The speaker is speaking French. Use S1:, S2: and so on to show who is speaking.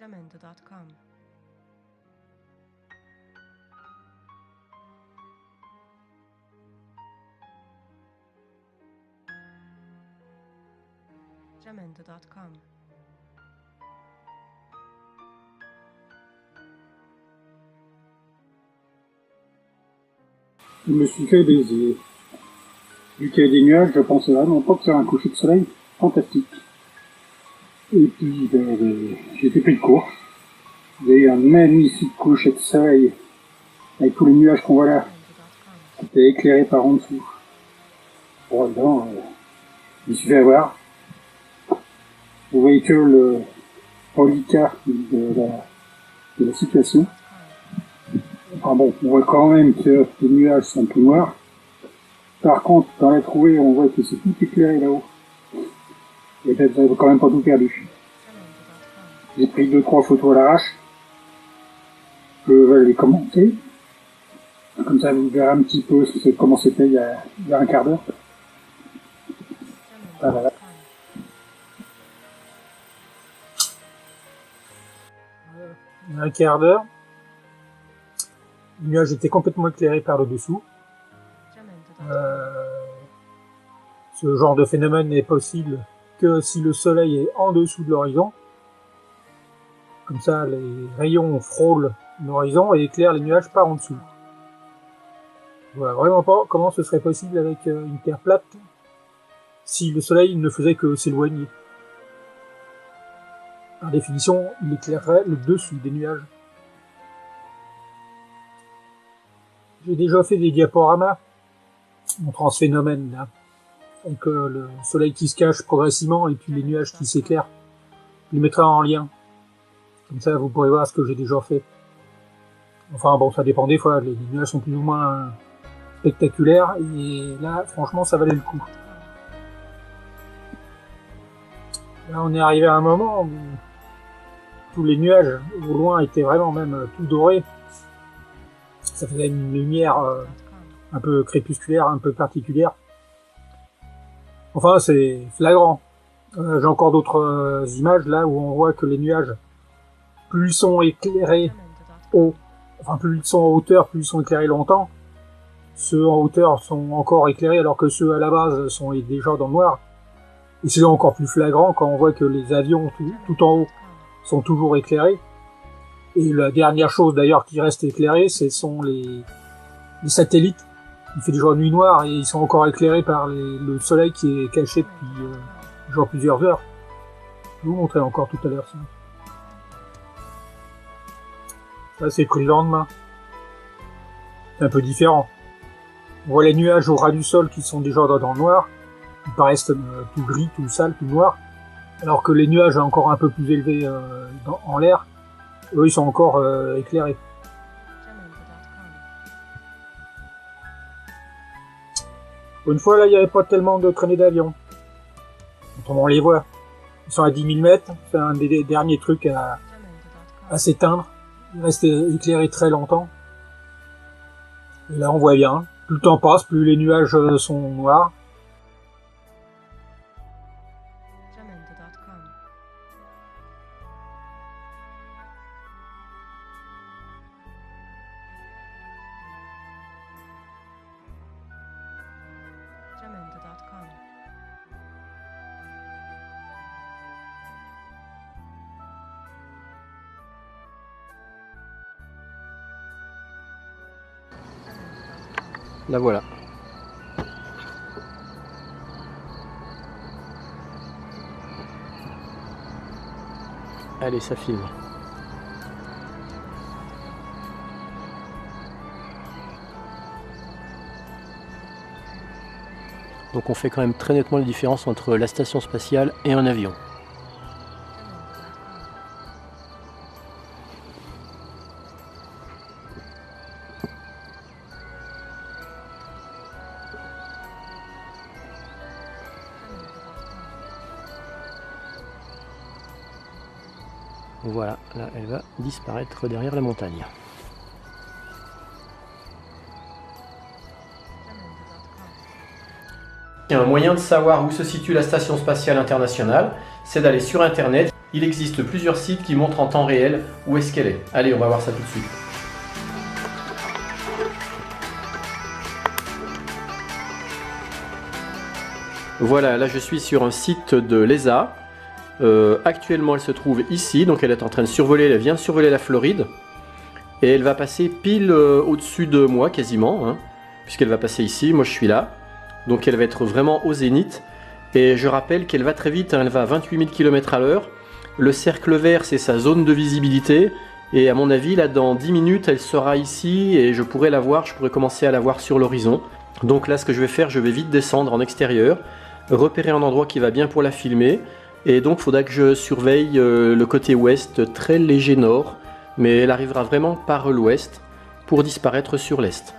S1: Jamendo.com. Jamendo.com.
S2: Je me suis fait baiser. Vu qu'il y a des nuages, je pensais vraiment pas que c'était un coucher de soleil fantastique. Et puis, j'ai été pris de court. Il y a eu un magnifique coucher de soleil avec tous les nuages qu'on voit là, qui étaient éclairés par en dessous. Bon, évidemment, je me suis fait avoir. Vous voyez que le reliquat de la situation. Enfin bon, on voit quand même que les nuages sont tout noirs. Par contre, dans la trouée, on voit que c'est tout éclairé là-haut. Et peut-être j'avais quand même pas tout perdu. J'ai pris 2-3 photos à l'arrache. Je vais les commenter. Comme ça, vous verrez un petit peu comment c'était il y a un quart d'heure. Ah, voilà. Il y a un quart d'heure, le nuage était complètement éclairé par le dessous. Ce genre de phénomène n'est possible que si le soleil est en dessous de l'horizon. Comme ça, les rayons frôlent l'horizon et éclairent les nuages par en dessous. Je vois vraiment pas comment ce serait possible avec une terre plate si le soleil ne faisait que s'éloigner. Par définition, il éclairerait le dessus des nuages. J'ai déjà fait des diaporamas montrant ce phénomène-là. Donc le soleil qui se cache progressivement et puis les nuages qui s'éclairent. Je les mettrai en lien. Comme ça, vous pourrez voir ce que j'ai déjà fait. Enfin bon, ça dépend des fois. Les nuages sont plus ou moins spectaculaires. Et là, franchement, ça valait le coup. Là, on est arrivé à un moment où tous les nuages au loin étaient vraiment même tout dorés. Ça faisait une lumière un peu crépusculaire, un peu particulière. Enfin, c'est flagrant. J'ai encore d'autres images là où on voit que les nuages, plus ils sont éclairés haut, enfin plus ils sont en hauteur, plus ils sont éclairés longtemps. Ceux en hauteur sont encore éclairés alors que ceux à la base sont déjà dans le noir. Et c'est encore plus flagrant quand on voit que les avions tout en haut sont toujours éclairés. Et la dernière chose d'ailleurs qui reste éclairée, ce sont les satellites. Il fait déjà nuit noire et ils sont encore éclairés par le soleil qui est caché depuis genre plusieurs heures. Je vais vous montrer encore tout à l'heure ça. Ça c'est pris le lendemain. C'est un peu différent. On voit les nuages au ras du sol qui sont déjà dans le noir. Ils paraissent tout gris, tout sale, tout noir. Alors que les nuages encore un peu plus élevés en l'air, eux ils sont encore éclairés. Une fois là, il n'y avait pas tellement de traînées d'avions. Autrement on les voit. Ils sont à 10 000 mètres, c'est un des derniers trucs à s'éteindre. Ils restent éclairés très longtemps. Et là on voit bien. Plus le temps passe, plus les nuages sont noirs.
S1: Jamendo.com.
S3: La voilà. Allez, ça filme. Donc on fait quand même très nettement la différence entre la station spatiale et un avion. Voilà, là elle va disparaître derrière la montagne. Un moyen de savoir où se situe la Station Spatiale Internationale, c'est d'aller sur Internet il existe plusieurs sites qui montrent en temps réel où est-ce qu'elle est. Allez, on va voir ça tout de suite. Voilà, là je suis sur un site de l'ESA. Actuellement elle se trouve ici, donc elle est en train de survoler, elle vient de survoler la Floride. Et elle va passer pile au-dessus de moi quasiment, hein, puisqu'elle va passer ici, moi je suis là. Donc elle va être vraiment au zénith. Et je rappelle qu'elle va très vite, hein, elle va à 28 000 km/h. Le cercle vert c'est sa zone de visibilité. Et à mon avis là dans 10 minutes elle sera ici et je pourrai la voir, je pourrai commencer à la voir sur l'horizon. Donc là ce que je vais faire, je vais vite descendre en extérieur, repérer un endroit qui va bien pour la filmer. Et donc il faudra que je surveille le côté ouest, très léger nord. Mais elle arrivera vraiment par l'ouest pour disparaître sur l'est.